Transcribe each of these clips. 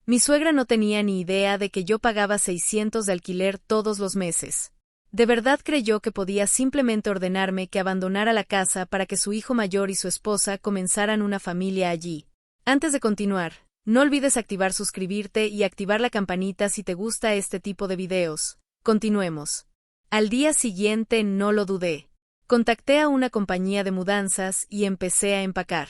Mi suegra no tenía ni idea de que yo pagaba 600 de alquiler todos los meses. De verdad creyó que podía simplemente ordenarme que abandonara la casa para que su hijo mayor y su esposa comenzaran una familia allí. Antes de continuar, no olvides activar suscribirte y activar la campanita si te gusta este tipo de videos. Continuemos. Al día siguiente no lo dudé. Contacté a una compañía de mudanzas y empecé a empacar.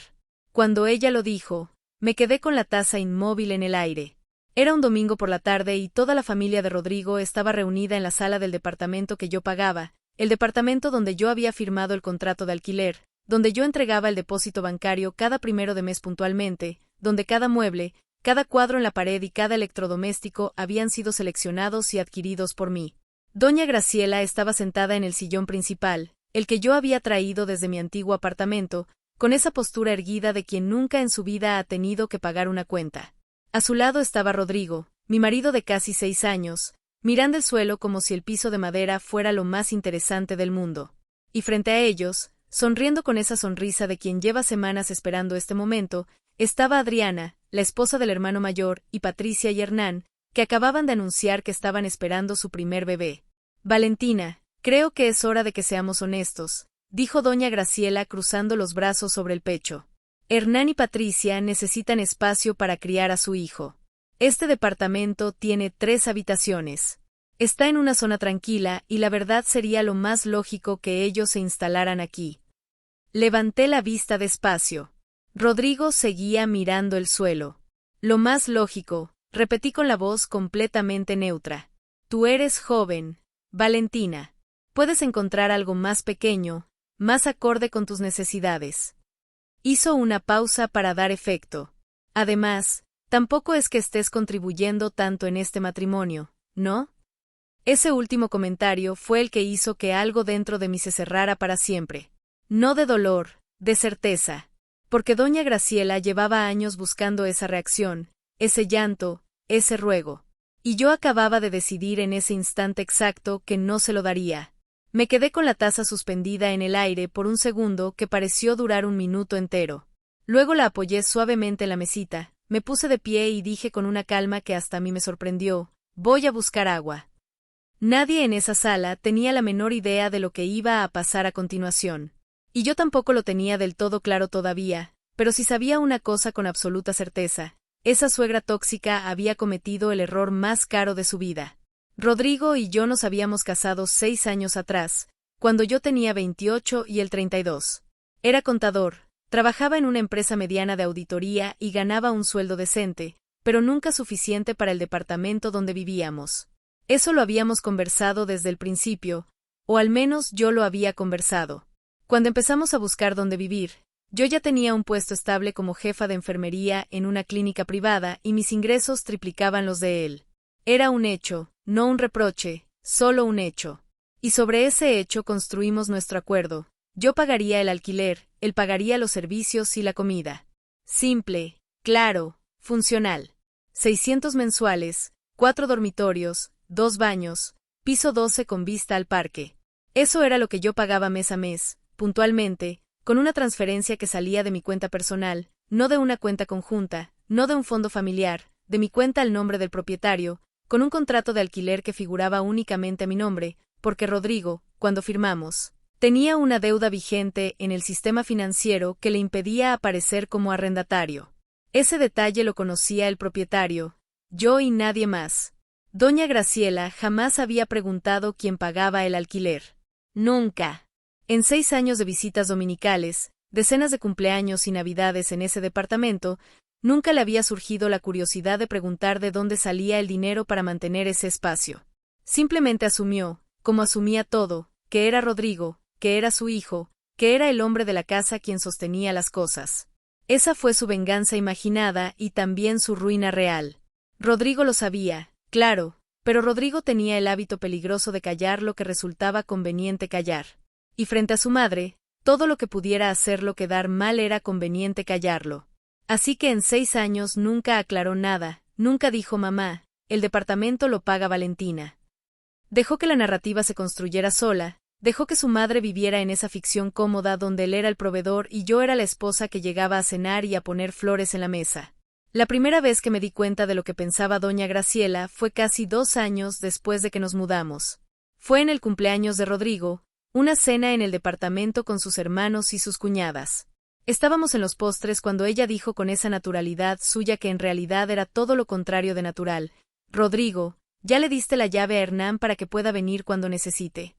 Cuando ella lo dijo, me quedé con la taza inmóvil en el aire. Era un domingo por la tarde y toda la familia de Rodrigo estaba reunida en la sala del departamento que yo pagaba, el departamento donde yo había firmado el contrato de alquiler, donde yo entregaba el depósito bancario cada primero de mes puntualmente, donde cada mueble, cada cuadro en la pared y cada electrodoméstico habían sido seleccionados y adquiridos por mí. Doña Graciela estaba sentada en el sillón principal, el que yo había traído desde mi antiguo apartamento, con esa postura erguida de quien nunca en su vida ha tenido que pagar una cuenta. A su lado estaba Rodrigo, mi marido de casi 6 años, mirando el suelo como si el piso de madera fuera lo más interesante del mundo. Y frente a ellos, sonriendo con esa sonrisa de quien lleva semanas esperando este momento, estaba Adriana, la esposa del hermano mayor, y Patricia y Hernán, que acababan de anunciar que estaban esperando su primer bebé. Valentina, creo que es hora de que seamos honestos, dijo doña Graciela cruzando los brazos sobre el pecho. Hernán y Patricia necesitan espacio para criar a su hijo. Este departamento tiene 3 habitaciones. Está en una zona tranquila y la verdad sería lo más lógico que ellos se instalaran aquí. Levanté la vista despacio. Rodrigo seguía mirando el suelo. Lo más lógico, repetí con la voz completamente neutra. Tú eres joven, Valentina. Puedes encontrar algo más pequeño, más acorde con tus necesidades. Hizo una pausa para dar efecto. Además, tampoco es que estés contribuyendo tanto en este matrimonio, ¿no? Ese último comentario fue el que hizo que algo dentro de mí se cerrara para siempre. No de dolor, de certeza. Porque doña Graciela llevaba años buscando esa reacción, ese llanto, ese ruego. Y yo acababa de decidir en ese instante exacto que no se lo daría. Me quedé con la taza suspendida en el aire por un segundo que pareció durar un minuto entero. Luego la apoyé suavemente en la mesita, me puse de pie y dije con una calma que hasta a mí me sorprendió, voy a buscar agua. Nadie en esa sala tenía la menor idea de lo que iba a pasar a continuación. Y yo tampoco lo tenía del todo claro todavía, pero sí sabía una cosa con absoluta certeza, esa suegra tóxica había cometido el error más caro de su vida. Rodrigo y yo nos habíamos casado 6 años atrás, cuando yo tenía 28 y él 32. Era contador, trabajaba en una empresa mediana de auditoría y ganaba un sueldo decente, pero nunca suficiente para el departamento donde vivíamos. Eso lo habíamos conversado desde el principio, o al menos yo lo había conversado. Cuando empezamos a buscar dónde vivir, yo ya tenía un puesto estable como jefa de enfermería en una clínica privada y mis ingresos triplicaban los de él. Era un hecho, no un reproche, solo un hecho. Y sobre ese hecho construimos nuestro acuerdo. Yo pagaría el alquiler, él pagaría los servicios y la comida. Simple, claro, funcional. 600 mensuales, 4 dormitorios, 2 baños, piso 12 con vista al parque. Eso era lo que yo pagaba mes a mes, puntualmente, con una transferencia que salía de mi cuenta personal, no de una cuenta conjunta, no de un fondo familiar, de mi cuenta al nombre del propietario, con un contrato de alquiler que figuraba únicamente a mi nombre, porque Rodrigo, cuando firmamos, tenía una deuda vigente en el sistema financiero que le impedía aparecer como arrendatario. Ese detalle lo conocía el propietario, yo y nadie más. Doña Graciela jamás había preguntado quién pagaba el alquiler. Nunca. En 6 años de visitas dominicales, decenas de cumpleaños y navidades en ese departamento, nunca le había surgido la curiosidad de preguntar de dónde salía el dinero para mantener ese espacio. Simplemente asumió, como asumía todo, que era Rodrigo, que era su hijo, que era el hombre de la casa quien sostenía las cosas. Esa fue su venganza imaginada y también su ruina real. Rodrigo lo sabía, claro, pero Rodrigo tenía el hábito peligroso de callar lo que resultaba conveniente callar. Y frente a su madre, todo lo que pudiera hacerlo quedar mal era conveniente callarlo. Así que en 6 años nunca aclaró nada, nunca dijo mamá, el departamento lo paga Valentina. Dejó que la narrativa se construyera sola, dejó que su madre viviera en esa ficción cómoda donde él era el proveedor y yo era la esposa que llegaba a cenar y a poner flores en la mesa. La primera vez que me di cuenta de lo que pensaba doña Graciela fue casi 2 años después de que nos mudamos. Fue en el cumpleaños de Rodrigo, una cena en el departamento con sus hermanos y sus cuñadas. Estábamos en los postres cuando ella dijo con esa naturalidad suya que en realidad era todo lo contrario de natural: Rodrigo, ¿ya le diste la llave a Hernán para que pueda venir cuando necesite?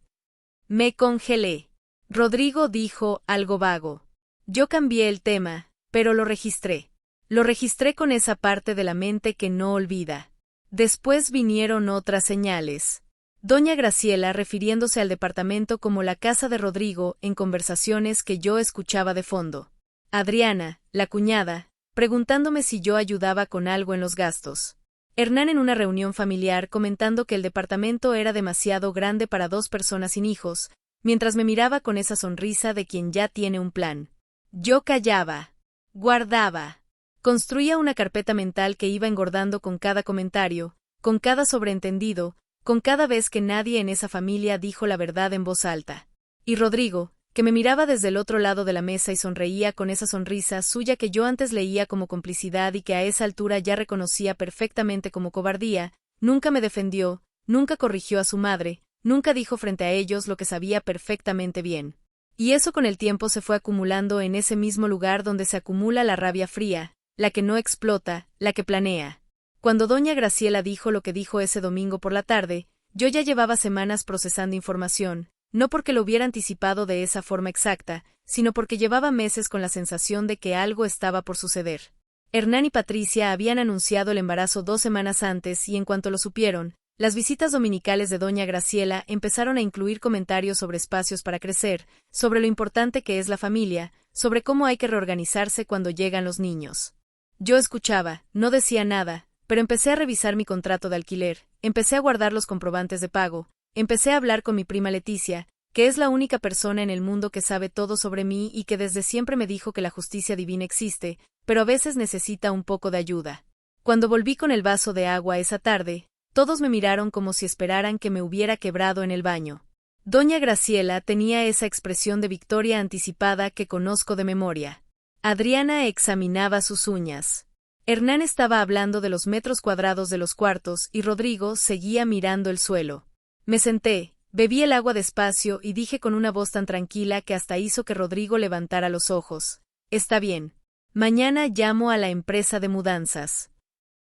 Me congelé. Rodrigo dijo algo vago. Yo cambié el tema, pero lo registré. Lo registré con esa parte de la mente que no olvida. Después vinieron otras señales. Doña Graciela refiriéndose al departamento como la casa de Rodrigo en conversaciones que yo escuchaba de fondo. Adriana, la cuñada, preguntándome si yo ayudaba con algo en los gastos. Hernán en una reunión familiar comentando que el departamento era demasiado grande para 2 personas sin hijos, mientras me miraba con esa sonrisa de quien ya tiene un plan. Yo callaba, guardaba, construía una carpeta mental que iba engordando con cada comentario, con cada sobreentendido, con cada vez que nadie en esa familia dijo la verdad en voz alta. Y Rodrigo, que me miraba desde el otro lado de la mesa y sonreía con esa sonrisa suya que yo antes leía como complicidad y que a esa altura ya reconocía perfectamente como cobardía, nunca me defendió, nunca corrigió a su madre, nunca dijo frente a ellos lo que sabía perfectamente bien. Y eso con el tiempo se fue acumulando en ese mismo lugar donde se acumula la rabia fría, la que no explota, la que planea. Cuando doña Graciela dijo lo que dijo ese domingo por la tarde, yo ya llevaba semanas procesando información, no porque lo hubiera anticipado de esa forma exacta, sino porque llevaba meses con la sensación de que algo estaba por suceder. Hernán y Patricia habían anunciado el embarazo 2 semanas antes y en cuanto lo supieron, las visitas dominicales de doña Graciela empezaron a incluir comentarios sobre espacios para crecer, sobre lo importante que es la familia, sobre cómo hay que reorganizarse cuando llegan los niños. Yo escuchaba, no decía nada, pero empecé a revisar mi contrato de alquiler, empecé a guardar los comprobantes de pago, empecé a hablar con mi prima Leticia, que es la única persona en el mundo que sabe todo sobre mí y que desde siempre me dijo que la justicia divina existe, pero a veces necesita un poco de ayuda. Cuando volví con el vaso de agua esa tarde, todos me miraron como si esperaran que me hubiera quebrado en el baño. Doña Graciela tenía esa expresión de victoria anticipada que conozco de memoria. Adriana examinaba sus uñas. Hernán estaba hablando de los metros cuadrados de los cuartos y Rodrigo seguía mirando el suelo. Me senté, bebí el agua despacio y dije con una voz tan tranquila que hasta hizo que Rodrigo levantara los ojos: Está bien. Mañana llamo a la empresa de mudanzas.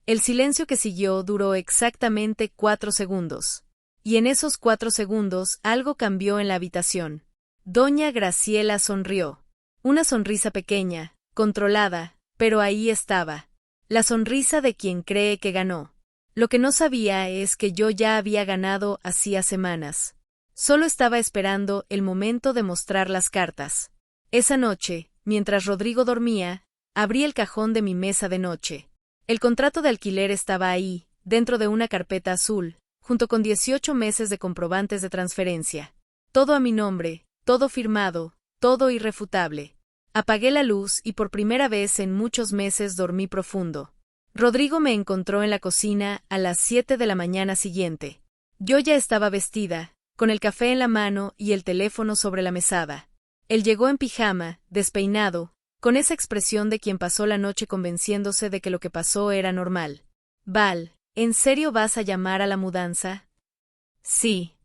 El silencio que siguió duró exactamente 4 segundos. Y en esos 4 segundos algo cambió en la habitación. Doña Graciela sonrió. Una sonrisa pequeña, controlada, pero ahí estaba. La sonrisa de quien cree que ganó. Lo que no sabía es que yo ya había ganado hacía semanas. Solo estaba esperando el momento de mostrar las cartas. Esa noche, mientras Rodrigo dormía, abrí el cajón de mi mesa de noche. El contrato de alquiler estaba ahí, dentro de una carpeta azul, junto con 18 meses de comprobantes de transferencia. Todo a mi nombre, todo firmado, todo irrefutable. Apagué la luz y por primera vez en muchos meses dormí profundo. Rodrigo me encontró en la cocina a las 7 de la mañana siguiente. Yo ya estaba vestida, con el café en la mano y el teléfono sobre la mesada. Él llegó en pijama, despeinado, con esa expresión de quien pasó la noche convenciéndose de que lo que pasó era normal. Val, ¿en serio vas a llamar a la mudanza? Sí.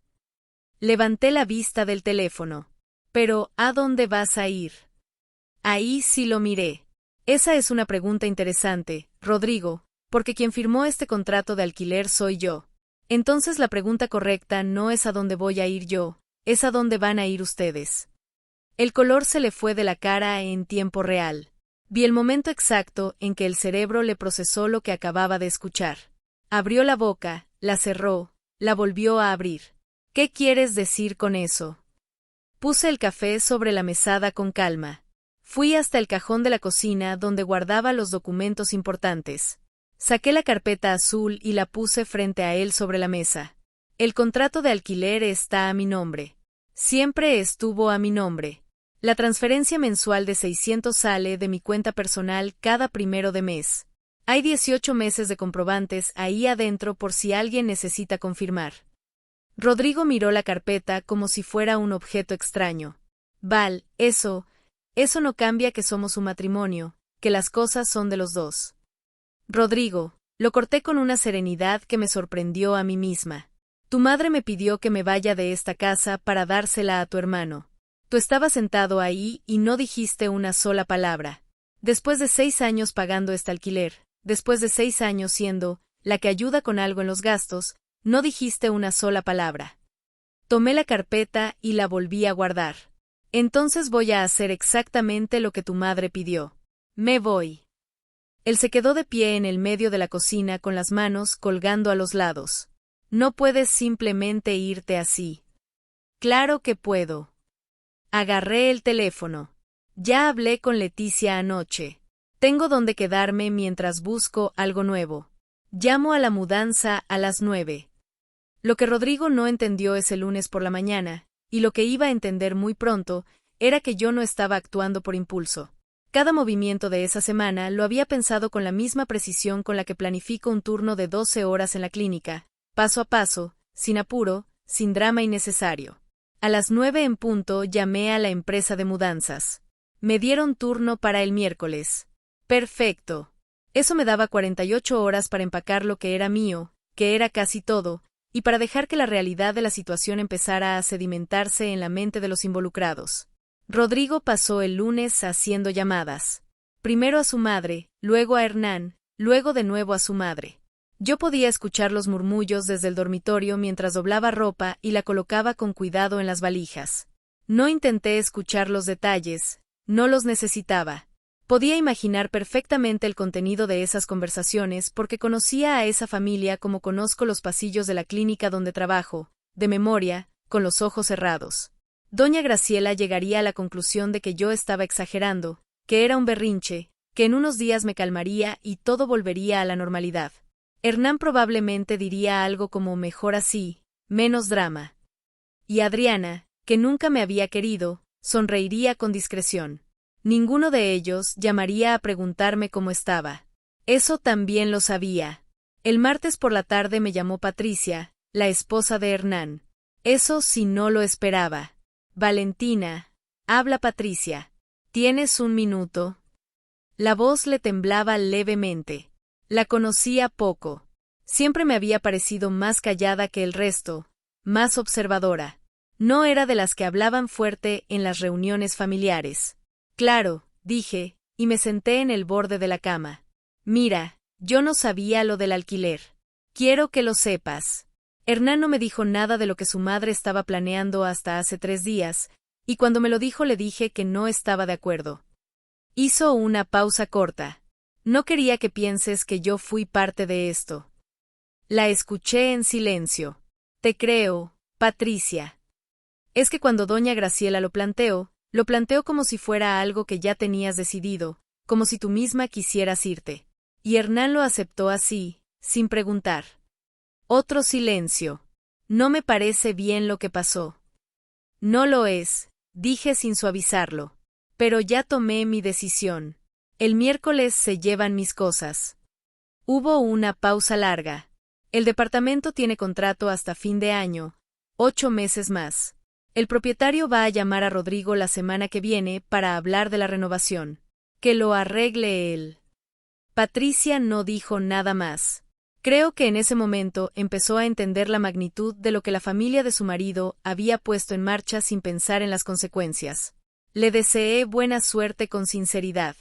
Levanté la vista del teléfono. Pero, ¿a dónde vas a ir? Ahí sí lo miré. Esa es una pregunta interesante, Rodrigo, porque quien firmó este contrato de alquiler soy yo. Entonces la pregunta correcta no es a dónde voy a ir yo, es a dónde van a ir ustedes. El color se le fue de la cara en tiempo real. Vi el momento exacto en que el cerebro le procesó lo que acababa de escuchar. Abrió la boca, la cerró, la volvió a abrir. ¿Qué quieres decir con eso? Puse el café sobre la mesada con calma. Fui hasta el cajón de la cocina donde guardaba los documentos importantes. Saqué la carpeta azul y la puse frente a él sobre la mesa. El contrato de alquiler está a mi nombre. Siempre estuvo a mi nombre. La transferencia mensual de 600 sale de mi cuenta personal cada 1 de mes. Hay 18 meses de comprobantes ahí adentro por si alguien necesita confirmar. Rodrigo miró la carpeta como si fuera un objeto extraño. Val, eso no cambia que somos un matrimonio, que las cosas son de los dos. Rodrigo, lo corté con una serenidad que me sorprendió a mí misma. Tu madre me pidió que me vaya de esta casa para dársela a tu hermano. Tú estabas sentado ahí y no dijiste una sola palabra. Después de 6 años pagando este alquiler, después de 6 años siendo la que ayuda con algo en los gastos, no dijiste una sola palabra. Tomé la carpeta y la volví a guardar. Entonces voy a hacer exactamente lo que tu madre pidió. Me voy. Él se quedó de pie en el medio de la cocina con las manos colgando a los lados. No puedes simplemente irte así. Claro que puedo. Agarré el teléfono. Ya hablé con Leticia anoche. Tengo donde quedarme mientras busco algo nuevo. Llamo a la mudanza a las 9. Lo que Rodrigo no entendió ese lunes por la mañana, y lo que iba a entender muy pronto, era que yo no estaba actuando por impulso. Cada movimiento de esa semana lo había pensado con la misma precisión con la que planifico un turno de 12 horas en la clínica, paso a paso, sin apuro, sin drama innecesario. A las 9 en punto llamé a la empresa de mudanzas. Me dieron turno para el miércoles. Perfecto. Eso me daba 48 horas para empacar lo que era mío, que era casi todo, y para dejar que la realidad de la situación empezara a sedimentarse en la mente de los involucrados. Rodrigo pasó el lunes haciendo llamadas. Primero a su madre, luego a Hernán, luego de nuevo a su madre. Yo podía escuchar los murmullos desde el dormitorio mientras doblaba ropa y la colocaba con cuidado en las valijas. No intenté escuchar los detalles, no los necesitaba. Podía imaginar perfectamente el contenido de esas conversaciones porque conocía a esa familia como conozco los pasillos de la clínica donde trabajo, de memoria, con los ojos cerrados. Doña Graciela llegaría a la conclusión de que yo estaba exagerando, que era un berrinche, que en unos días me calmaría y todo volvería a la normalidad. Hernán probablemente diría algo como mejor así, menos drama. Y Adriana, que nunca me había querido, sonreiría con discreción. Ninguno de ellos llamaría a preguntarme cómo estaba. Eso también lo sabía. El martes por la tarde me llamó Patricia, la esposa de Hernán. Eso sí no lo esperaba. Valentina, habla Patricia. ¿Tienes un minuto? La voz le temblaba levemente. La conocía poco. Siempre me había parecido más callada que el resto, más observadora. No era de las que hablaban fuerte en las reuniones familiares. Claro, dije, y me senté en el borde de la cama. Mira, yo no sabía lo del alquiler. Quiero que lo sepas. Hernán no me dijo nada de lo que su madre estaba planeando hasta hace 3 días, y cuando me lo dijo le dije que no estaba de acuerdo. Hizo una pausa corta. No quería que pienses que yo fui parte de esto. La escuché en silencio. Te creo, Patricia. Es que cuando doña Graciela lo planteó como si fuera algo que ya tenías decidido, como si tú misma quisieras irte. Y Hernán lo aceptó así, sin preguntar. Otro silencio. No me parece bien lo que pasó. No lo es, dije sin suavizarlo. Pero ya tomé mi decisión. El miércoles se llevan mis cosas. Hubo una pausa larga. El departamento tiene contrato hasta fin de año, 8 meses más. El propietario va a llamar a Rodrigo la semana que viene para hablar de la renovación. Que lo arregle él. Patricia no dijo nada más. Creo que en ese momento empezó a entender la magnitud de lo que la familia de su marido había puesto en marcha sin pensar en las consecuencias. Le deseé buena suerte con sinceridad.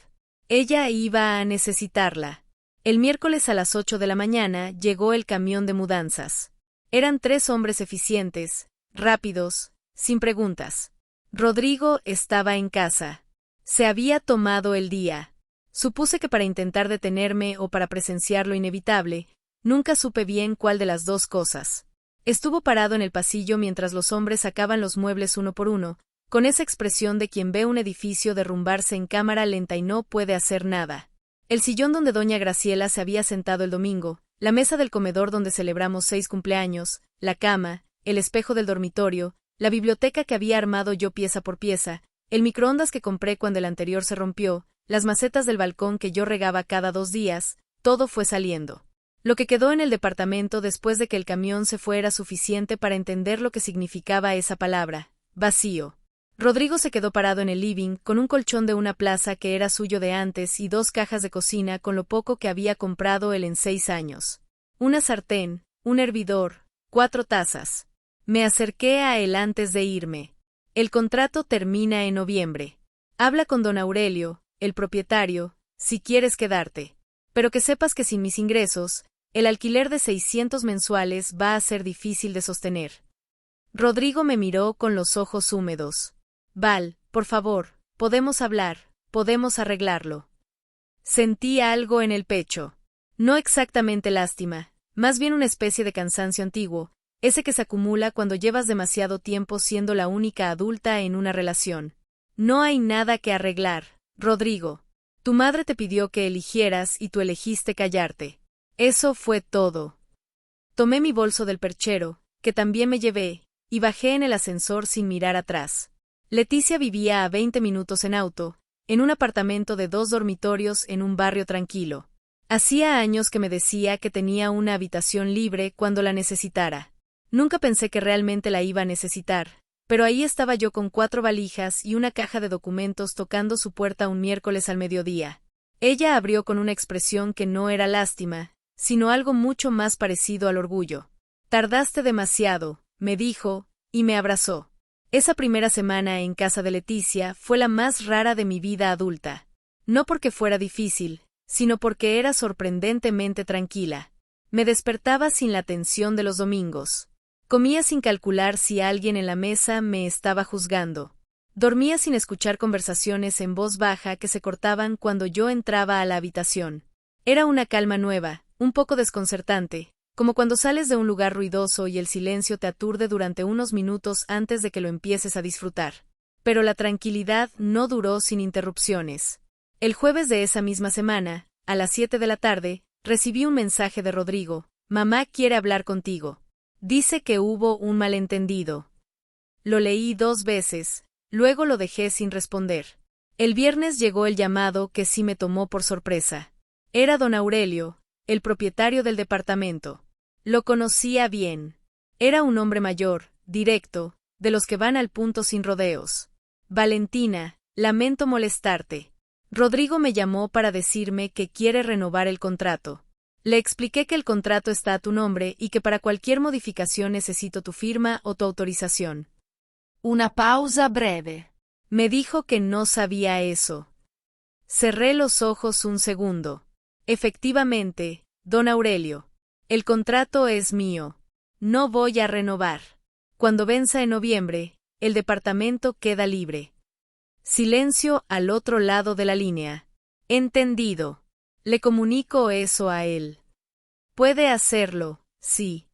Ella iba a necesitarla. El miércoles a las 8 de la mañana llegó el camión de mudanzas. Eran 3 hombres eficientes, rápidos, sin preguntas. Rodrigo estaba en casa. Se había tomado el día. Supuse que para intentar detenerme o para presenciar lo inevitable, nunca supe bien cuál de las dos cosas. Estuvo parado en el pasillo mientras los hombres sacaban los muebles uno por uno, con esa expresión de quien ve un edificio derrumbarse en cámara lenta y no puede hacer nada. El sillón donde doña Graciela se había sentado el domingo, la mesa del comedor donde celebramos 6 cumpleaños, la cama, el espejo del dormitorio, la biblioteca que había armado yo pieza por pieza, el microondas que compré cuando el anterior se rompió, las macetas del balcón que yo regaba cada 2 días, todo fue saliendo. Lo que quedó en el departamento después de que el camión se fue era suficiente para entender lo que significaba esa palabra, vacío. Rodrigo se quedó parado en el living, con un colchón de una plaza que era suyo de antes y 2 cajas de cocina con lo poco que había comprado él en 6 años. Una sartén, un hervidor, 4 tazas. Me acerqué a él antes de irme. El contrato termina en noviembre. Habla con don Aurelio, el propietario, si quieres quedarte. Pero que sepas que sin mis ingresos, el alquiler de 600 mensuales va a ser difícil de sostener. Rodrigo me miró con los ojos húmedos. Val, por favor, podemos hablar, podemos arreglarlo. Sentí algo en el pecho. No exactamente lástima, más bien una especie de cansancio antiguo, ese que se acumula cuando llevas demasiado tiempo siendo la única adulta en una relación. No hay nada que arreglar, Rodrigo. Tu madre te pidió que eligieras y tú elegiste callarte. Eso fue todo. Tomé mi bolso del perchero, que también me llevé, y bajé en el ascensor sin mirar atrás. Leticia vivía a 20 minutos en auto, en un apartamento de 2 dormitorios en un barrio tranquilo. Hacía años que me decía que tenía una habitación libre cuando la necesitara. Nunca pensé que realmente la iba a necesitar, pero ahí estaba yo con 4 valijas y una caja de documentos tocando su puerta un miércoles al mediodía. Ella abrió con una expresión que no era lástima, sino algo mucho más parecido al orgullo. Tardaste demasiado, me dijo, y me abrazó. Esa primera semana en casa de Leticia fue la más rara de mi vida adulta. No porque fuera difícil, sino porque era sorprendentemente tranquila. Me despertaba sin la tensión de los domingos. Comía sin calcular si alguien en la mesa me estaba juzgando. Dormía sin escuchar conversaciones en voz baja que se cortaban cuando yo entraba a la habitación. Era una calma nueva, un poco desconcertante, como cuando sales de un lugar ruidoso y el silencio te aturde durante unos minutos antes de que lo empieces a disfrutar. Pero la tranquilidad no duró sin interrupciones. El jueves de esa misma semana, a las 7 de la tarde, recibí un mensaje de Rodrigo. Mamá quiere hablar contigo. Dice que hubo un malentendido. Lo leí 2 veces, luego lo dejé sin responder. El viernes llegó el llamado que sí me tomó por sorpresa. Era don Aurelio, el propietario del departamento. Lo conocía bien. Era un hombre mayor, directo, de los que van al punto sin rodeos. Valentina, lamento molestarte. Rodrigo me llamó para decirme que quiere renovar el contrato. Le expliqué que el contrato está a tu nombre y que para cualquier modificación necesito tu firma o tu autorización. Una pausa breve. Me dijo que no sabía eso. Cerré los ojos un segundo. Efectivamente, don Aurelio. El contrato es mío. No voy a renovar. Cuando venza en noviembre, el departamento queda libre. Silencio al otro lado de la línea. Entendido. Le comunico eso a él. Puede hacerlo, sí.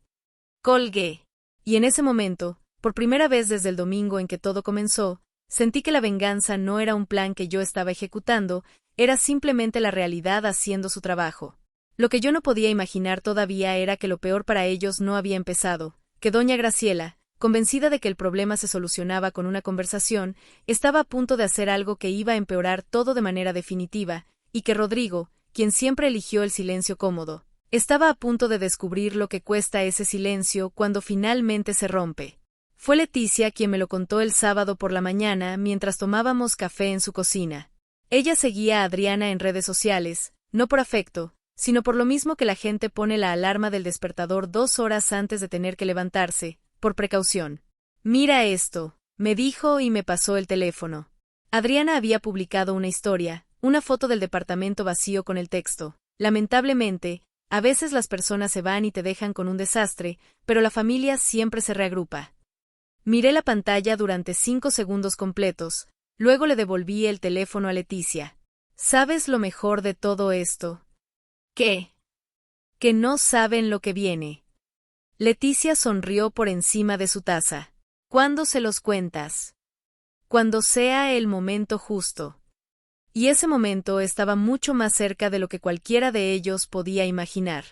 Colgué. Y en ese momento, por primera vez desde el domingo en que todo comenzó, sentí que la venganza no era un plan que yo estaba ejecutando, era simplemente la realidad haciendo su trabajo. Lo que yo no podía imaginar todavía era que lo peor para ellos no había empezado, que doña Graciela, convencida de que el problema se solucionaba con una conversación, estaba a punto de hacer algo que iba a empeorar todo de manera definitiva, y que Rodrigo, quien siempre eligió el silencio cómodo, estaba a punto de descubrir lo que cuesta ese silencio cuando finalmente se rompe. Fue Leticia quien me lo contó el sábado por la mañana mientras tomábamos café en su cocina. Ella seguía a Adriana en redes sociales, no por afecto, sino por lo mismo que la gente pone la alarma del despertador 2 horas antes de tener que levantarse, por precaución. Mira esto, me dijo y me pasó el teléfono. Adriana había publicado una historia, una foto del departamento vacío con el texto. Lamentablemente, a veces las personas se van y te dejan con un desastre, pero la familia siempre se reagrupa. Miré la pantalla durante 5 segundos completos, luego le devolví el teléfono a Leticia. ¿Sabes lo mejor de todo esto? ¿Qué? Que no saben lo que viene. Leticia sonrió por encima de su taza. ¿Cuándo se los cuentas? Cuando sea el momento justo. Y ese momento estaba mucho más cerca de lo que cualquiera de ellos podía imaginar.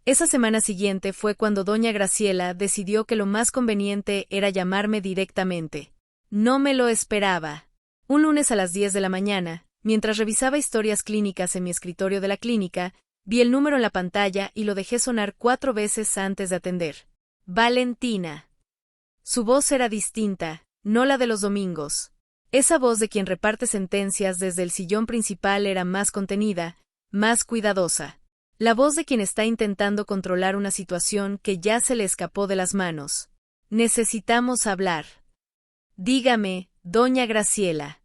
Esa semana siguiente fue cuando doña Graciela decidió que lo más conveniente era llamarme directamente. No me lo esperaba. Un lunes a las 10 de la mañana, mientras revisaba historias clínicas en mi escritorio de la clínica, vi el número en la pantalla y lo dejé sonar 4 veces antes de atender. Valentina. Su voz era distinta, no la de los domingos. Esa voz de quien reparte sentencias desde el sillón principal era más contenida, más cuidadosa. La voz de quien está intentando controlar una situación que ya se le escapó de las manos. Necesitamos hablar. Dígame, doña Graciela.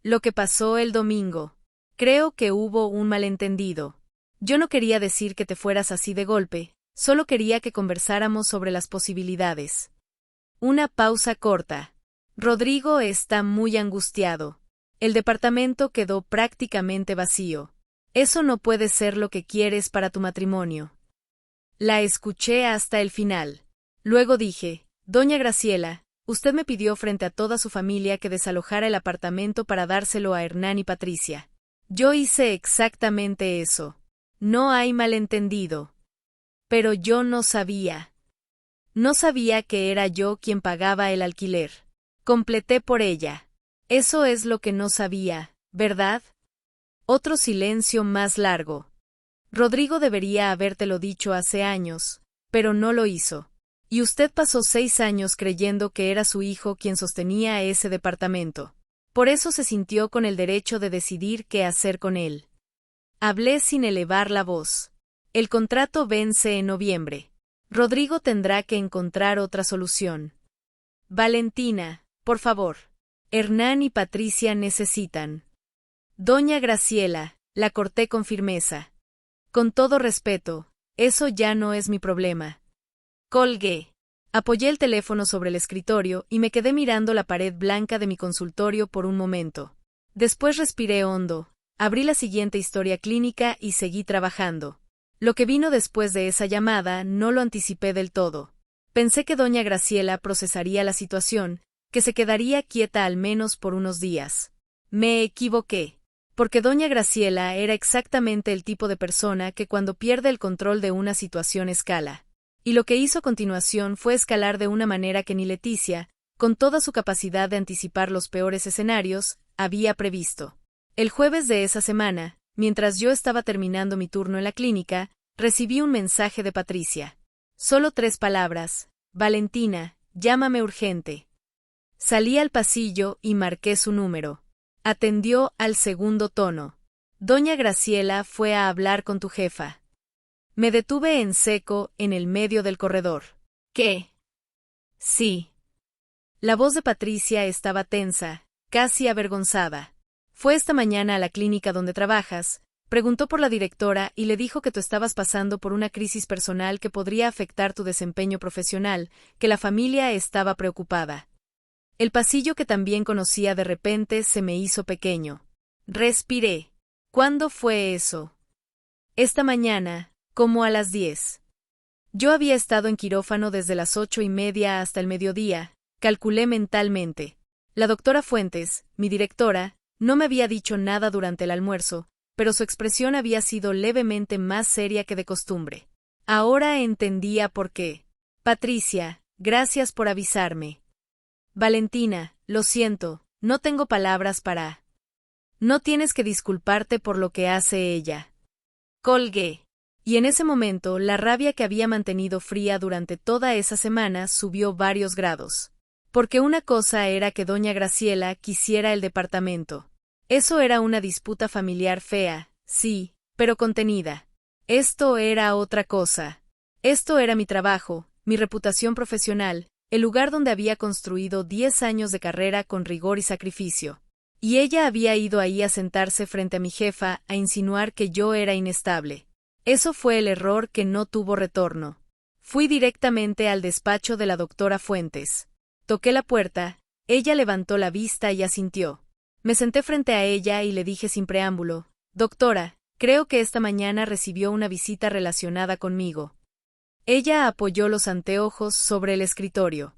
Lo que pasó el domingo. Creo que hubo un malentendido. Yo no quería decir que te fueras así de golpe, solo quería que conversáramos sobre las posibilidades. Una pausa corta. Rodrigo está muy angustiado. El departamento quedó prácticamente vacío. Eso no puede ser lo que quieres para tu matrimonio. La escuché hasta el final. Luego dije, doña Graciela, usted me pidió frente a toda su familia que desalojara el apartamento para dárselo a Hernán y Patricia. Yo hice exactamente eso. No hay malentendido. Pero yo no sabía. No sabía que era yo quien pagaba el alquiler. Completé por ella. Eso es lo que no sabía, ¿verdad? Otro silencio más largo. Rodrigo debería habértelo dicho hace años, pero no lo hizo. Y usted pasó 6 años creyendo que era su hijo quien sostenía ese departamento. Por eso se sintió con el derecho de decidir qué hacer con él. Hablé sin elevar la voz. El contrato vence en noviembre. Rodrigo tendrá que encontrar otra solución. Valentina, por favor. Hernán y Patricia necesitan. Doña Graciela, la corté con firmeza. Con todo respeto, eso ya no es mi problema. Colgué. Apoyé el teléfono sobre el escritorio y me quedé mirando la pared blanca de mi consultorio por un momento. Después respiré hondo, abrí la siguiente historia clínica y seguí trabajando. Lo que vino después de esa llamada no lo anticipé del todo. Pensé que doña Graciela procesaría la situación, que se quedaría quieta al menos por unos días. Me equivoqué, porque doña Graciela era exactamente el tipo de persona que cuando pierde el control de una situación escala. Y lo que hizo a continuación fue escalar de una manera que ni Leticia, con toda su capacidad de anticipar los peores escenarios, había previsto. El jueves de esa semana, mientras yo estaba terminando mi turno en la clínica, recibí un mensaje de Patricia. Solo 3 palabras. Valentina, llámame urgente. Salí al pasillo y marqué su número. Atendió al segundo tono. Doña Graciela fue a hablar con tu jefa. Me detuve en seco en el medio del corredor. ¿Qué? Sí. La voz de Patricia estaba tensa, casi avergonzada. Fue esta mañana a la clínica donde trabajas, preguntó por la directora y le dijo que tú estabas pasando por una crisis personal que podría afectar tu desempeño profesional, que la familia estaba preocupada. El pasillo que también conocía de repente se me hizo pequeño. Respiré. ¿Cuándo fue eso? Esta mañana, como a las 10. Yo había estado en quirófano desde las 8:30 hasta el mediodía, calculé mentalmente. La doctora Fuentes, mi directora, no me había dicho nada durante el almuerzo, pero su expresión había sido levemente más seria que de costumbre. Ahora entendía por qué. Patricia, gracias por avisarme. Valentina, lo siento, no tengo palabras para... No tienes que disculparte por lo que hace ella. Colgué. Y en ese momento la rabia que había mantenido fría durante toda esa semana subió varios grados. Porque una cosa era que doña Graciela quisiera el departamento. Eso era una disputa familiar fea, sí, pero contenida. Esto era otra cosa. Esto era mi trabajo, mi reputación profesional, el lugar donde había construido 10 años de carrera con rigor y sacrificio. Y ella había ido ahí a sentarse frente a mi jefa a insinuar que yo era inestable. Eso fue el error que no tuvo retorno. Fui directamente al despacho de la doctora Fuentes. Toqué la puerta, ella levantó la vista y asintió. Me senté frente a ella y le dije sin preámbulo, doctora, creo que esta mañana recibió una visita relacionada conmigo. Ella apoyó los anteojos sobre el escritorio.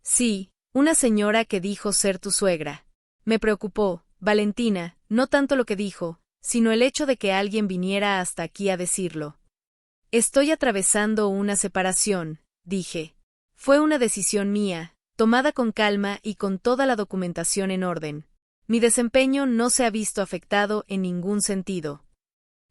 Sí, una señora que dijo ser tu suegra. Me preocupó, Valentina, no tanto lo que dijo, sino el hecho de que alguien viniera hasta aquí a decirlo. Estoy atravesando una separación, dije. Fue una decisión mía, tomada con calma y con toda la documentación en orden. Mi desempeño no se ha visto afectado en ningún sentido.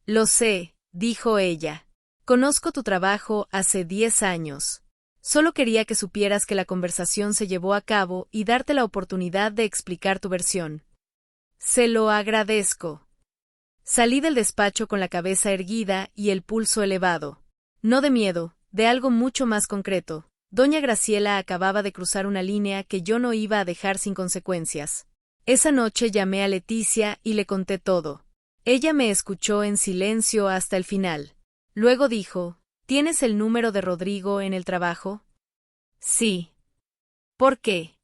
Lo sé, dijo ella. Conozco tu trabajo hace 10 años. Solo quería que supieras que la conversación se llevó a cabo y darte la oportunidad de explicar tu versión. Se lo agradezco. Salí del despacho con la cabeza erguida y el pulso elevado. No de miedo, de algo mucho más concreto. Doña Graciela acababa de cruzar una línea que yo no iba a dejar sin consecuencias. Esa noche llamé a Leticia y le conté todo. Ella me escuchó en silencio hasta el final. Luego dijo, ¿tienes el número de Rodrigo en el trabajo? Sí. ¿Por qué?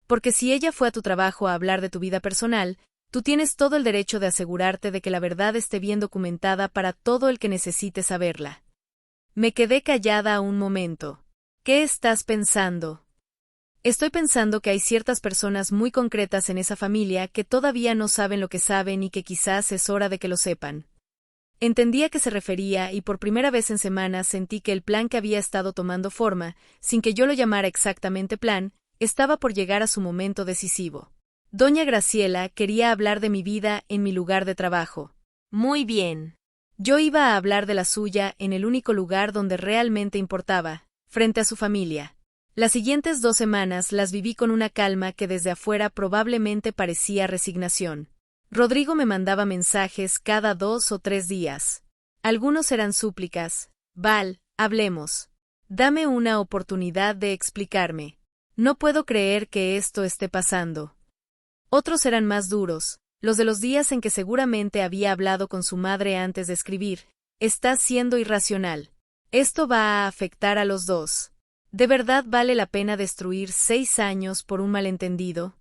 Porque si ella fue a tu trabajo a hablar de tu vida personal, tú tienes todo el derecho de asegurarte de que la verdad esté bien documentada para todo el que necesite saberla. Me quedé callada un momento. ¿Qué estás pensando? Estoy pensando que hay ciertas personas muy concretas en esa familia que todavía no saben lo que saben y que quizás es hora de que lo sepan. Entendí a qué se refería y por primera vez en semanas sentí que el plan que había estado tomando forma, sin que yo lo llamara exactamente plan, estaba por llegar a su momento decisivo. Doña Graciela quería hablar de mi vida en mi lugar de trabajo. Muy bien. Yo iba a hablar de la suya en el único lugar donde realmente importaba, frente a su familia. Las siguientes 2 semanas las viví con una calma que desde afuera probablemente parecía resignación. Rodrigo me mandaba mensajes cada 2 o 3 días. Algunos eran súplicas. Val, hablemos. Dame una oportunidad de explicarme. No puedo creer que esto esté pasando. Otros eran más duros, los de los días en que seguramente había hablado con su madre antes de escribir. Estás siendo irracional. Esto va a afectar a los dos. ¿De verdad vale la pena destruir 6 años por un malentendido?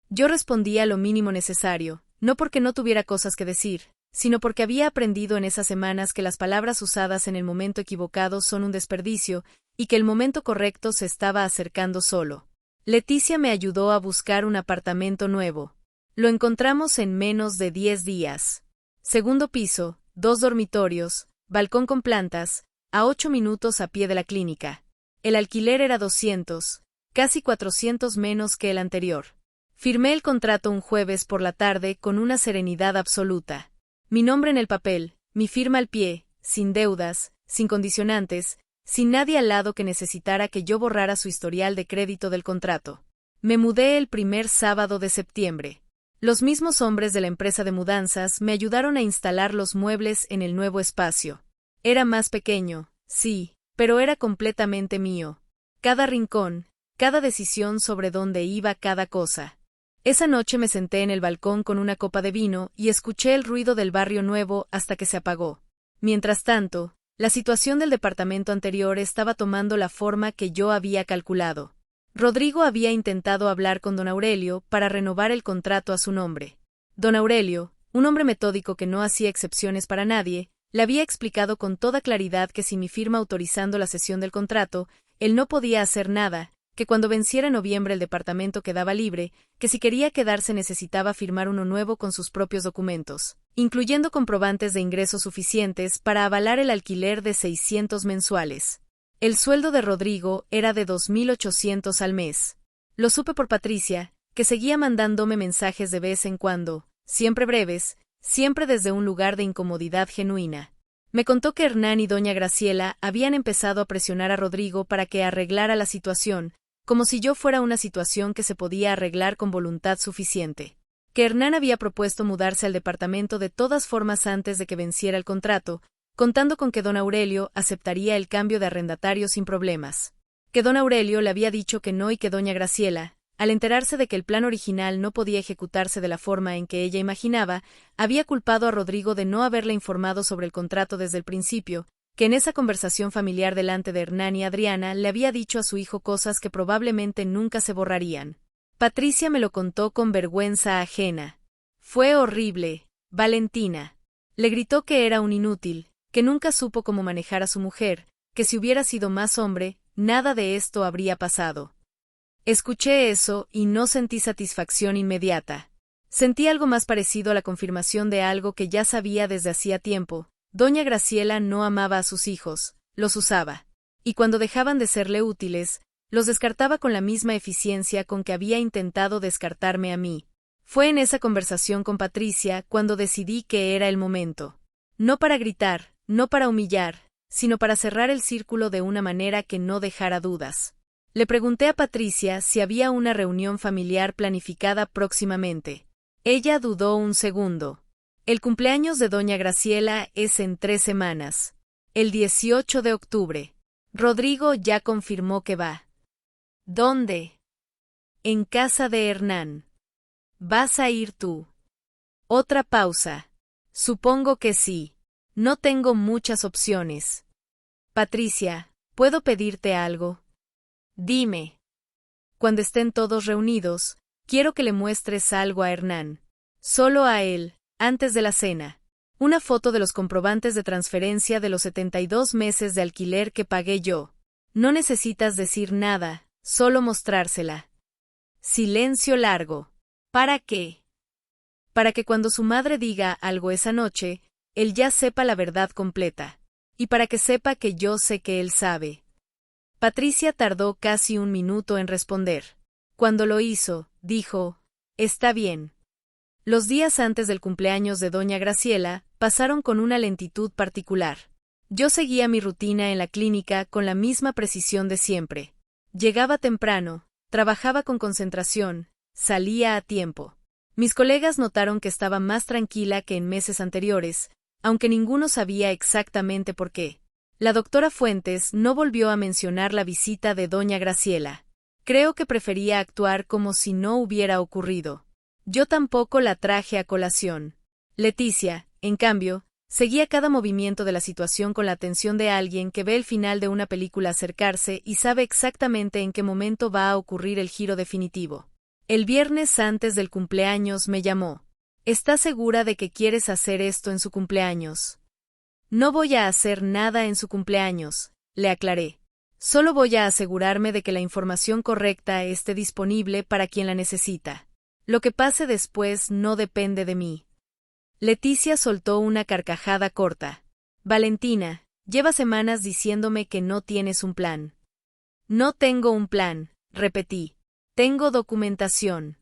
Yo respondía lo mínimo necesario, no porque no tuviera cosas que decir, sino porque había aprendido en esas semanas que las palabras usadas en el momento equivocado son un desperdicio y que el momento correcto se estaba acercando solo. Leticia me ayudó a buscar un apartamento nuevo. Lo encontramos en menos de 10 días. Segundo piso, 2 dormitorios, balcón con plantas, a 8 minutos a pie de la clínica. El alquiler era 200, casi 400 menos que el anterior. Firmé el contrato un jueves por la tarde con una serenidad absoluta. Mi nombre en el papel, mi firma al pie, sin deudas, sin condicionantes, sin nadie al lado que necesitara que yo borrara su historial de crédito del contrato. Me mudé el primer sábado de septiembre. Los mismos hombres de la empresa de mudanzas me ayudaron a instalar los muebles en el nuevo espacio. Era más pequeño, sí, pero era completamente mío. Cada rincón, cada decisión sobre dónde iba cada cosa. Esa noche me senté en el balcón con una copa de vino y escuché el ruido del barrio nuevo hasta que se apagó. Mientras tanto, la situación del departamento anterior estaba tomando la forma que yo había calculado. Rodrigo había intentado hablar con don Aurelio para renovar el contrato a su nombre. Don Aurelio, un hombre metódico que no hacía excepciones para nadie, le había explicado con toda claridad que sin mi firma autorizando la cesión del contrato, él no podía hacer nada, que cuando venciera en noviembre el departamento quedaba libre, que si quería quedarse necesitaba firmar uno nuevo con sus propios documentos, incluyendo comprobantes de ingresos suficientes para avalar el alquiler de 600 mensuales. El sueldo de Rodrigo era de 2.800 al mes. Lo supe por Patricia, que seguía mandándome mensajes de vez en cuando, siempre breves, siempre desde un lugar de incomodidad genuina. Me contó que Hernán y doña Graciela habían empezado a presionar a Rodrigo para que arreglara la situación, como si yo fuera una situación que se podía arreglar con voluntad suficiente. Que Hernán había propuesto mudarse al departamento de todas formas antes de que venciera el contrato, contando con que don Aurelio aceptaría el cambio de arrendatario sin problemas. Que don Aurelio le había dicho que no y que doña Graciela, al enterarse de que el plan original no podía ejecutarse de la forma en que ella imaginaba, había culpado a Rodrigo de no haberle informado sobre el contrato desde el principio, que en esa conversación familiar delante de Hernán y Adriana le había dicho a su hijo cosas que probablemente nunca se borrarían. Patricia me lo contó con vergüenza ajena. Fue horrible, Valentina. Le gritó que era un inútil, que nunca supo cómo manejar a su mujer, que si hubiera sido más hombre, nada de esto habría pasado. Escuché eso y no sentí satisfacción inmediata. Sentí algo más parecido a la confirmación de algo que ya sabía desde hacía tiempo. Doña Graciela no amaba a sus hijos, los usaba. Y cuando dejaban de serle útiles, los descartaba con la misma eficiencia con que había intentado descartarme a mí. Fue en esa conversación con Patricia cuando decidí que era el momento. No para gritar, no para humillar, sino para cerrar el círculo de una manera que no dejara dudas. Le pregunté a Patricia si había una reunión familiar planificada próximamente. Ella dudó un segundo. El cumpleaños de doña Graciela es en 3 semanas. El 18 de octubre. Rodrigo ya confirmó que va. ¿Dónde? En casa de Hernán. ¿Vas a ir tú? Otra pausa. Supongo que sí. No tengo muchas opciones. Patricia, ¿puedo pedirte algo? Dime. Cuando estén todos reunidos, quiero que le muestres algo a Hernán. Solo a él, antes de la cena. Una foto de los comprobantes de transferencia de los 72 meses de alquiler que pagué yo. No necesitas decir nada, solo mostrársela. Silencio largo. ¿Para qué? Para que cuando su madre diga algo esa noche, él ya sepa la verdad completa. Y para que sepa que yo sé que él sabe. Patricia tardó casi 1 minuto en responder. Cuando lo hizo, dijo, «Está bien». Los días antes del cumpleaños de doña Graciela pasaron con una lentitud particular. Yo seguía mi rutina en la clínica con la misma precisión de siempre. Llegaba temprano, trabajaba con concentración, salía a tiempo. Mis colegas notaron que estaba más tranquila que en meses anteriores, aunque ninguno sabía exactamente por qué. La doctora Fuentes no volvió a mencionar la visita de doña Graciela. Creo que prefería actuar como si no hubiera ocurrido. Yo tampoco la traje a colación. Leticia, en cambio, seguía cada movimiento de la situación con la atención de alguien que ve el final de una película acercarse y sabe exactamente en qué momento va a ocurrir el giro definitivo. El viernes antes del cumpleaños me llamó. ¿Estás segura de que quieres hacer esto en su cumpleaños? No voy a hacer nada en su cumpleaños, le aclaré. Solo voy a asegurarme de que la información correcta esté disponible para quien la necesita. Lo que pase después no depende de mí. Leticia soltó una carcajada corta. Valentina, lleva semanas diciéndome que no tienes un plan. No tengo un plan, repetí. Tengo documentación.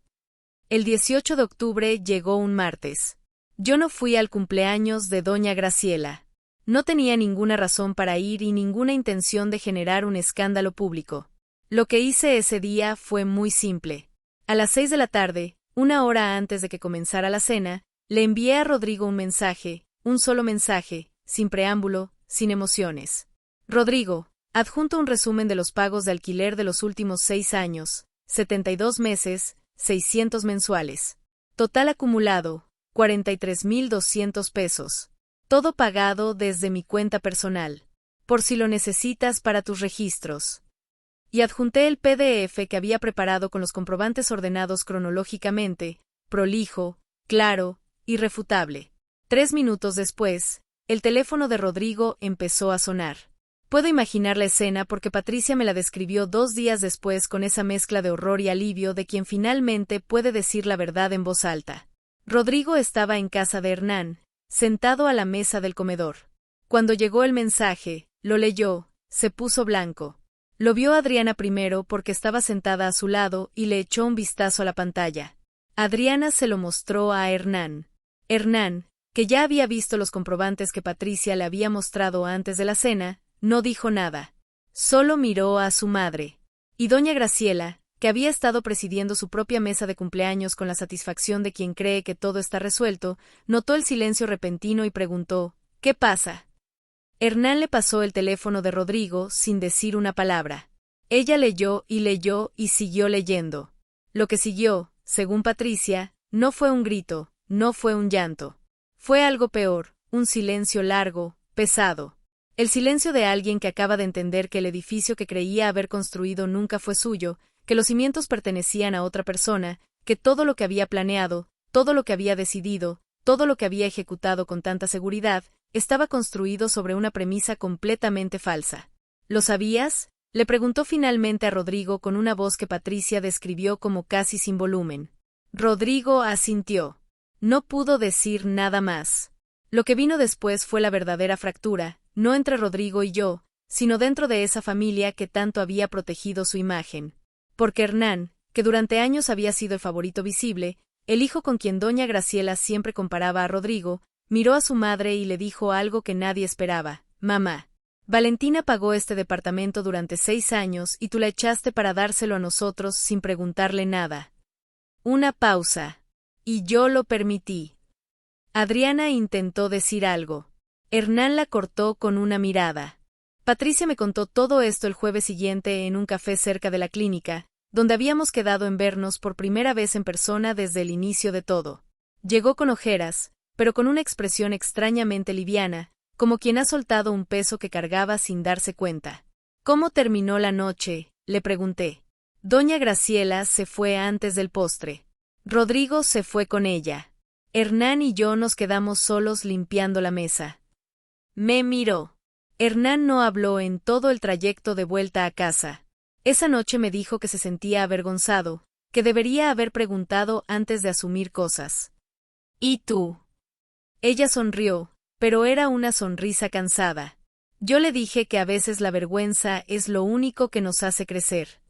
El 18 de octubre llegó un martes. Yo no fui al cumpleaños de doña Graciela. No tenía ninguna razón para ir y ninguna intención de generar un escándalo público. Lo que hice ese día fue muy simple. A las 6 de la tarde, 1 hora antes de que comenzara la cena, le envié a Rodrigo un mensaje, un solo mensaje, sin preámbulo, sin emociones. Rodrigo, adjunto un resumen de los pagos de alquiler de los últimos 6 años, 72 meses, 600 mensuales. Total acumulado, 43,200 pesos. Todo pagado desde mi cuenta personal. Por si lo necesitas para tus registros. Y adjunté el PDF que había preparado con los comprobantes ordenados cronológicamente, prolijo, claro, irrefutable. 3 minutos después, el teléfono de Rodrigo empezó a sonar. Puedo imaginar la escena porque Patricia me la describió 2 días después con esa mezcla de horror y alivio de quien finalmente puede decir la verdad en voz alta. Rodrigo estaba en casa de Hernán, sentado a la mesa del comedor. Cuando llegó el mensaje, lo leyó, se puso blanco. Lo vio Adriana primero porque estaba sentada a su lado y le echó un vistazo a la pantalla. Adriana se lo mostró a Hernán. Hernán, que ya había visto los comprobantes que Patricia le había mostrado antes de la cena, no dijo nada. Solo miró a su madre. Y doña Graciela, que había estado presidiendo su propia mesa de cumpleaños con la satisfacción de quien cree que todo está resuelto, notó el silencio repentino y preguntó, ¿qué pasa? Hernán le pasó el teléfono de Rodrigo sin decir una palabra. Ella leyó y siguió leyendo. Lo que siguió, según Patricia, no fue un grito, no fue un llanto. Fue algo peor, un silencio largo, pesado. El silencio de alguien que acaba de entender que el edificio que creía haber construido nunca fue suyo, que los cimientos pertenecían a otra persona, que todo lo que había planeado, todo lo que había decidido, todo lo que había ejecutado con tanta seguridad, estaba construido sobre una premisa completamente falsa. ¿Lo sabías? Le preguntó finalmente a Rodrigo con una voz que Patricia describió como casi sin volumen. Rodrigo asintió. No pudo decir nada más. Lo que vino después fue la verdadera fractura, no entre Rodrigo y yo, sino dentro de esa familia que tanto había protegido su imagen. Porque Hernán, que durante años había sido el favorito visible, el hijo con quien doña Graciela siempre comparaba a Rodrigo, miró a su madre y le dijo algo que nadie esperaba. Mamá. Valentina pagó este departamento durante 6 años y tú la echaste para dárselo a nosotros sin preguntarle nada. Una pausa. Y yo lo permití. Adriana intentó decir algo. Hernán la cortó con una mirada. Patricia me contó todo esto el jueves siguiente en un café cerca de la clínica, donde habíamos quedado en vernos por primera vez en persona desde el inicio de todo. Llegó con ojeras, pero con una expresión extrañamente liviana, como quien ha soltado un peso que cargaba sin darse cuenta. ¿Cómo terminó la noche?, le pregunté. Doña Graciela se fue antes del postre. Rodrigo se fue con ella. Hernán y yo nos quedamos solos limpiando la mesa. Me miró. Hernán no habló en todo el trayecto de vuelta a casa. Esa noche me dijo que se sentía avergonzado, que debería haber preguntado antes de asumir cosas. ¿Y tú? Ella sonrió, pero era una sonrisa cansada. Yo le dije que a veces la vergüenza es lo único que nos hace crecer.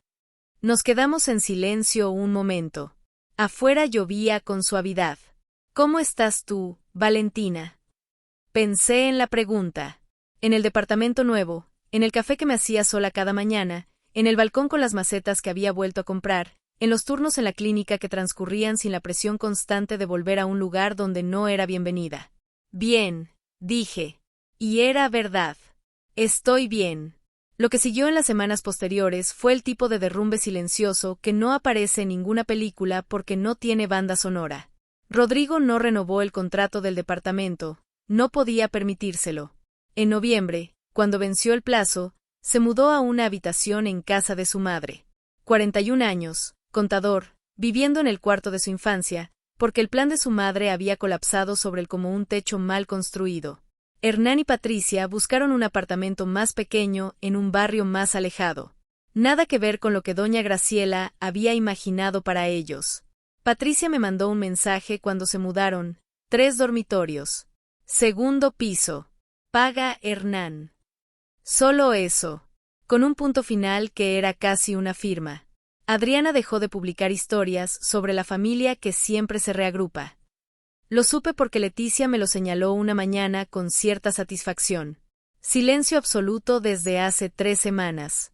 Nos quedamos en silencio un momento. Afuera llovía con suavidad. ¿Cómo estás tú, Valentina? Pensé en la pregunta. En el departamento nuevo, en el café que me hacía sola cada mañana, en el balcón con las macetas que había vuelto a comprar, en los turnos en la clínica que transcurrían sin la presión constante de volver a un lugar donde no era bienvenida. Bien, dije. Y era verdad. Estoy bien. Lo que siguió en las semanas posteriores fue el tipo de derrumbe silencioso que no aparece en ninguna película porque no tiene banda sonora. Rodrigo no renovó el contrato del departamento, no podía permitírselo. En noviembre, cuando venció el plazo, se mudó a una habitación en casa de su madre. 41 años, contador, viviendo en el cuarto de su infancia, porque el plan de su madre había colapsado sobre él como un techo mal construido. Hernán y Patricia buscaron un apartamento más pequeño en un barrio más alejado. Nada que ver con lo que doña Graciela había imaginado para ellos. Patricia me mandó un mensaje cuando se mudaron. 3 dormitorios. Segundo piso. Paga Hernán. Solo eso. Con un punto final que era casi una firma. Adriana dejó de publicar historias sobre la familia que siempre se reagrupa. Lo supe porque Leticia me lo señaló una mañana con cierta satisfacción. Silencio absoluto desde hace 3 semanas.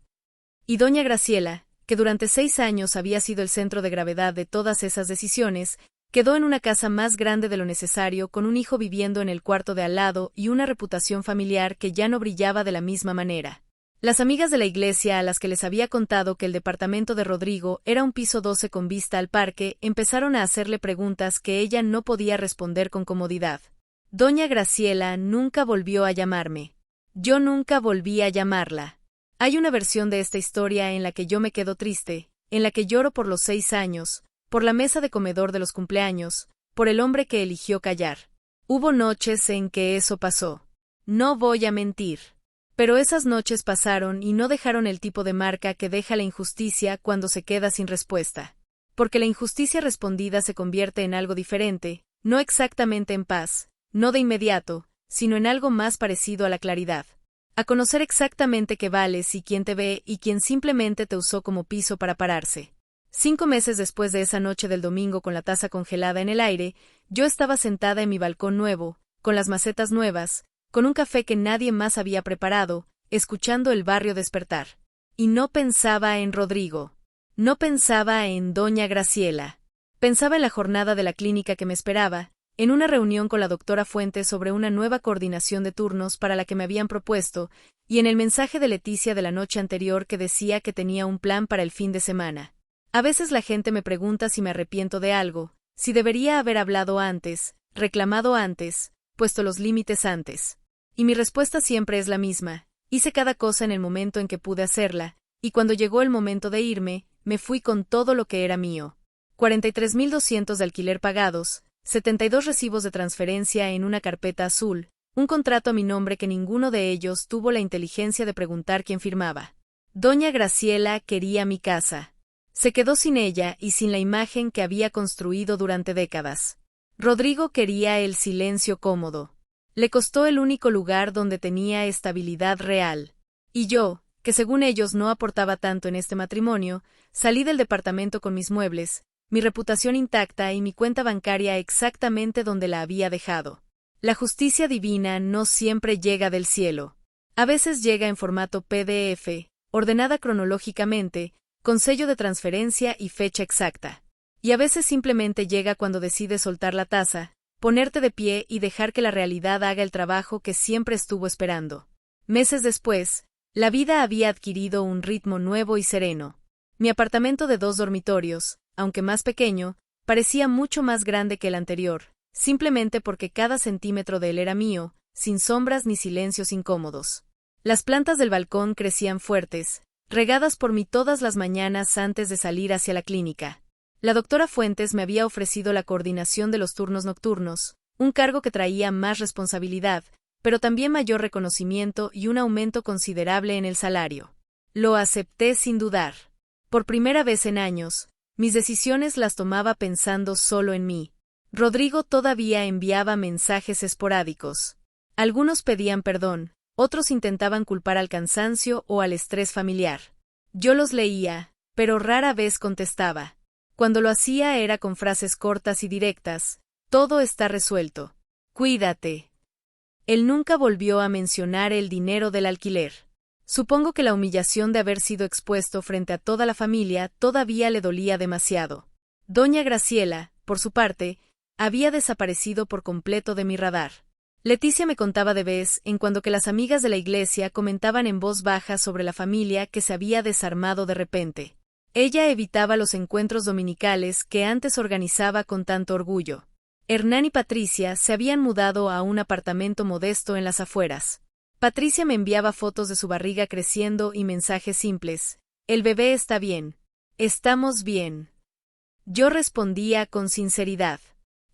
Y doña Graciela, que durante 6 años había sido el centro de gravedad de todas esas decisiones, quedó en una casa más grande de lo necesario con un hijo viviendo en el cuarto de al lado y una reputación familiar que ya no brillaba de la misma manera. Las amigas de la iglesia a las que les había contado que el departamento de Rodrigo era un piso 12 con vista al parque empezaron a hacerle preguntas que ella no podía responder con comodidad. Doña Graciela nunca volvió a llamarme. Yo nunca volví a llamarla. Hay una versión de esta historia en la que yo me quedo triste, en la que lloro por los 6 años, por la mesa de comedor de los cumpleaños, por el hombre que eligió callar. Hubo noches en que eso pasó. No voy a mentir. Pero esas noches pasaron y no dejaron el tipo de marca que deja la injusticia cuando se queda sin respuesta. Porque la injusticia respondida se convierte en algo diferente, no exactamente en paz, no de inmediato, sino en algo más parecido a la claridad. A conocer exactamente qué vales y quién te ve y quién simplemente te usó como piso para pararse. 5 meses después de esa noche del domingo con la taza congelada en el aire, yo estaba sentada en mi balcón nuevo, con las macetas nuevas, con un café que nadie más había preparado, escuchando el barrio despertar. Y no pensaba en Rodrigo. No pensaba en doña Graciela. Pensaba en la jornada de la clínica que me esperaba, en una reunión con la doctora Fuentes sobre una nueva coordinación de turnos para la que me habían propuesto, y en el mensaje de Leticia de la noche anterior que decía que tenía un plan para el fin de semana. A veces la gente me pregunta si me arrepiento de algo, si debería haber hablado antes, reclamado antes, puesto los límites antes. Y mi respuesta siempre es la misma: hice cada cosa en el momento en que pude hacerla, y cuando llegó el momento de irme, me fui con todo lo que era mío. 43.200 de alquiler pagados, 72 recibos de transferencia en una carpeta azul, un contrato a mi nombre que ninguno de ellos tuvo la inteligencia de preguntar quién firmaba. Doña Graciela quería mi casa. Se quedó sin ella y sin la imagen que había construido durante décadas. Rodrigo quería el silencio cómodo. Le costó el único lugar donde tenía estabilidad real. Y yo, que según ellos no aportaba tanto en este matrimonio, salí del departamento con mis muebles, mi reputación intacta y mi cuenta bancaria exactamente donde la había dejado. La justicia divina no siempre llega del cielo. A veces llega en formato PDF, ordenada cronológicamente, con sello de transferencia y fecha exacta. Y a veces simplemente llega cuando decides soltar la taza, ponerte de pie y dejar que la realidad haga el trabajo que siempre estuvo esperando. Meses después, la vida había adquirido un ritmo nuevo y sereno. Mi apartamento de 2 dormitorios, aunque más pequeño, parecía mucho más grande que el anterior, simplemente porque cada centímetro de él era mío, sin sombras ni silencios incómodos. Las plantas del balcón crecían fuertes, regadas por mí todas las mañanas antes de salir hacia la clínica. La doctora Fuentes me había ofrecido la coordinación de los turnos nocturnos, un cargo que traía más responsabilidad, pero también mayor reconocimiento y un aumento considerable en el salario. Lo acepté sin dudar. Por primera vez en años, mis decisiones las tomaba pensando solo en mí. Rodrigo todavía enviaba mensajes esporádicos. Algunos pedían perdón, otros intentaban culpar al cansancio o al estrés familiar. Yo los leía, pero rara vez contestaba. Cuando lo hacía era con frases cortas y directas: todo está resuelto. Cuídate. Él nunca volvió a mencionar el dinero del alquiler. Supongo que la humillación de haber sido expuesto frente a toda la familia todavía le dolía demasiado. Doña Graciela, por su parte, había desaparecido por completo de mi radar. Leticia me contaba de vez en cuando que las amigas de la iglesia comentaban en voz baja sobre la familia que se había desarmado de repente. Ella evitaba los encuentros dominicales que antes organizaba con tanto orgullo. Hernán y Patricia se habían mudado a un apartamento modesto en las afueras. Patricia me enviaba fotos de su barriga creciendo y mensajes simples: el bebé está bien. Estamos bien. Yo respondía con sinceridad.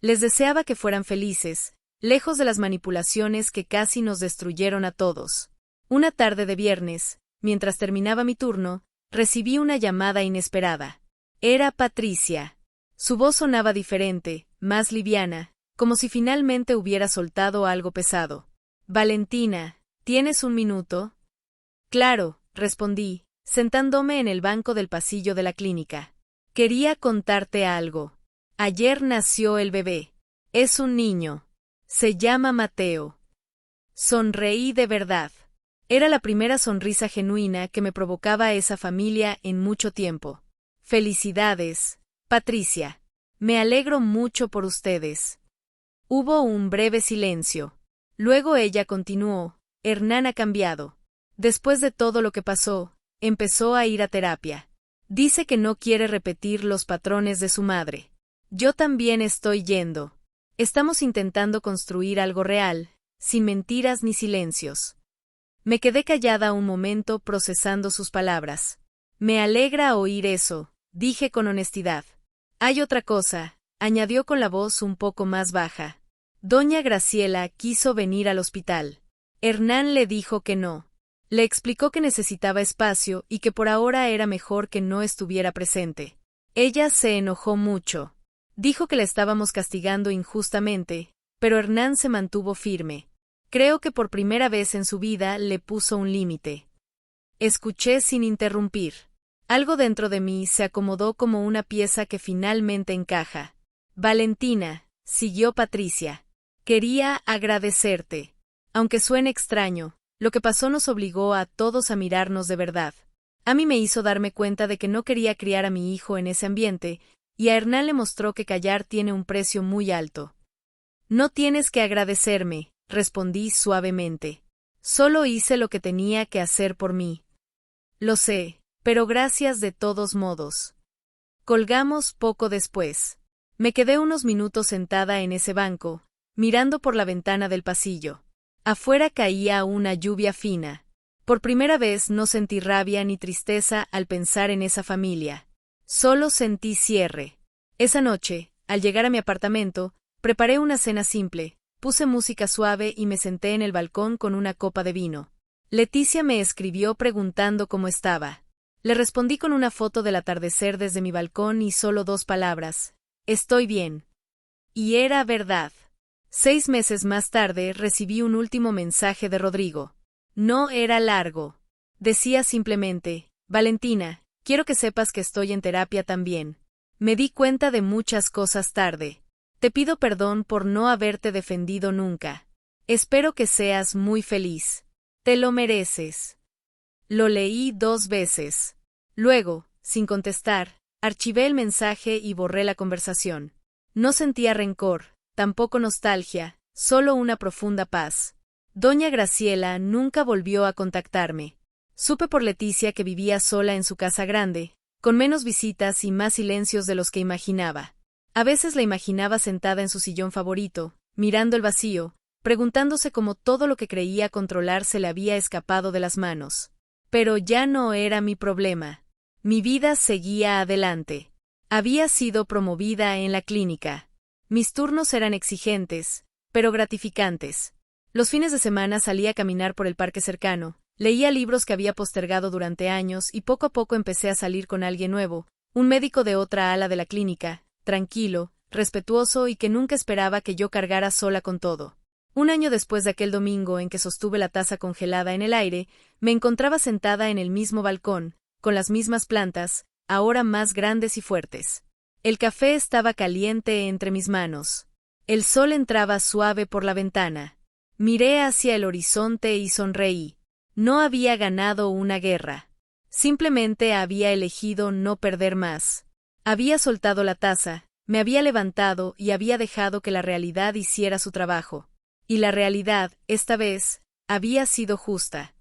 Les deseaba que fueran felices, lejos de las manipulaciones que casi nos destruyeron a todos. Una tarde de viernes, mientras terminaba mi turno, recibí una llamada inesperada. Era Patricia. Su voz sonaba diferente, más liviana, como si finalmente hubiera soltado algo pesado. Valentina, ¿tienes un minuto? Claro, respondí, sentándome en el banco del pasillo de la clínica. Quería contarte algo. Ayer nació el bebé. Es un niño. Se llama Mateo. Sonreí de verdad. Era la primera sonrisa genuina que me provocaba esa familia en mucho tiempo. Felicidades, Patricia. Me alegro mucho por ustedes. Hubo un breve silencio. Luego ella continuó: Hernán ha cambiado. Después de todo lo que pasó, empezó a ir a terapia. Dice que no quiere repetir los patrones de su madre. Yo también estoy yendo. Estamos intentando construir algo real, sin mentiras ni silencios. Me quedé callada un momento procesando sus palabras. Me alegra oír eso, dije con honestidad. Hay otra cosa, añadió con la voz un poco más baja. Doña Graciela quiso venir al hospital. Hernán le dijo que no. Le explicó que necesitaba espacio y que por ahora era mejor que no estuviera presente. Ella se enojó mucho. Dijo que la estábamos castigando injustamente, pero Hernán se mantuvo firme. Creo que por primera vez en su vida le puso un límite. Escuché sin interrumpir. Algo dentro de mí se acomodó como una pieza que finalmente encaja. Valentina, siguió Patricia. Quería agradecerte. Aunque suene extraño, lo que pasó nos obligó a todos a mirarnos de verdad. A mí me hizo darme cuenta de que no quería criar a mi hijo en ese ambiente, y a Hernán le mostró que callar tiene un precio muy alto. No tienes que agradecerme, respondí suavemente. Solo hice lo que tenía que hacer por mí. Lo sé, pero gracias de todos modos. Colgamos poco después. Me quedé unos minutos sentada en ese banco, mirando por la ventana del pasillo. Afuera caía una lluvia fina. Por primera vez no sentí rabia ni tristeza al pensar en esa familia. Solo sentí cierre. Esa noche, al llegar a mi apartamento, preparé una cena simple, puse música suave y me senté en el balcón con una copa de vino. Leticia me escribió preguntando cómo estaba. Le respondí con una foto del atardecer desde mi balcón y solo 2 palabras: estoy bien. Y era verdad. 6 meses más tarde recibí un último mensaje de Rodrigo. No era largo. Decía simplemente: Valentina, quiero que sepas que estoy en terapia también. Me di cuenta de muchas cosas tarde. Te pido perdón por no haberte defendido nunca. Espero que seas muy feliz. Te lo mereces. Lo leí 2 veces. Luego, sin contestar, archivé el mensaje y borré la conversación. No sentía rencor, tampoco nostalgia, solo una profunda paz. Doña Graciela nunca volvió a contactarme. Supe por Leticia que vivía sola en su casa grande, con menos visitas y más silencios de los que imaginaba. A veces la imaginaba sentada en su sillón favorito, mirando el vacío, preguntándose cómo todo lo que creía controlar se le había escapado de las manos. Pero ya no era mi problema. Mi vida seguía adelante. Había sido promovida en la clínica. Mis turnos eran exigentes, pero gratificantes. Los fines de semana salía a caminar por el parque cercano, leía libros que había postergado durante años y poco a poco empecé a salir con alguien nuevo, un médico de otra ala de la clínica, tranquilo, respetuoso y que nunca esperaba que yo cargara sola con todo. Un año después de aquel domingo en que sostuve la taza congelada en el aire, me encontraba sentada en el mismo balcón, con las mismas plantas, ahora más grandes y fuertes. El café estaba caliente entre mis manos. El sol entraba suave por la ventana. Miré hacia el horizonte y sonreí. No había ganado una guerra. Simplemente había elegido no perder más. Había soltado la taza, me había levantado y había dejado que la realidad hiciera su trabajo. Y la realidad, esta vez, había sido justa.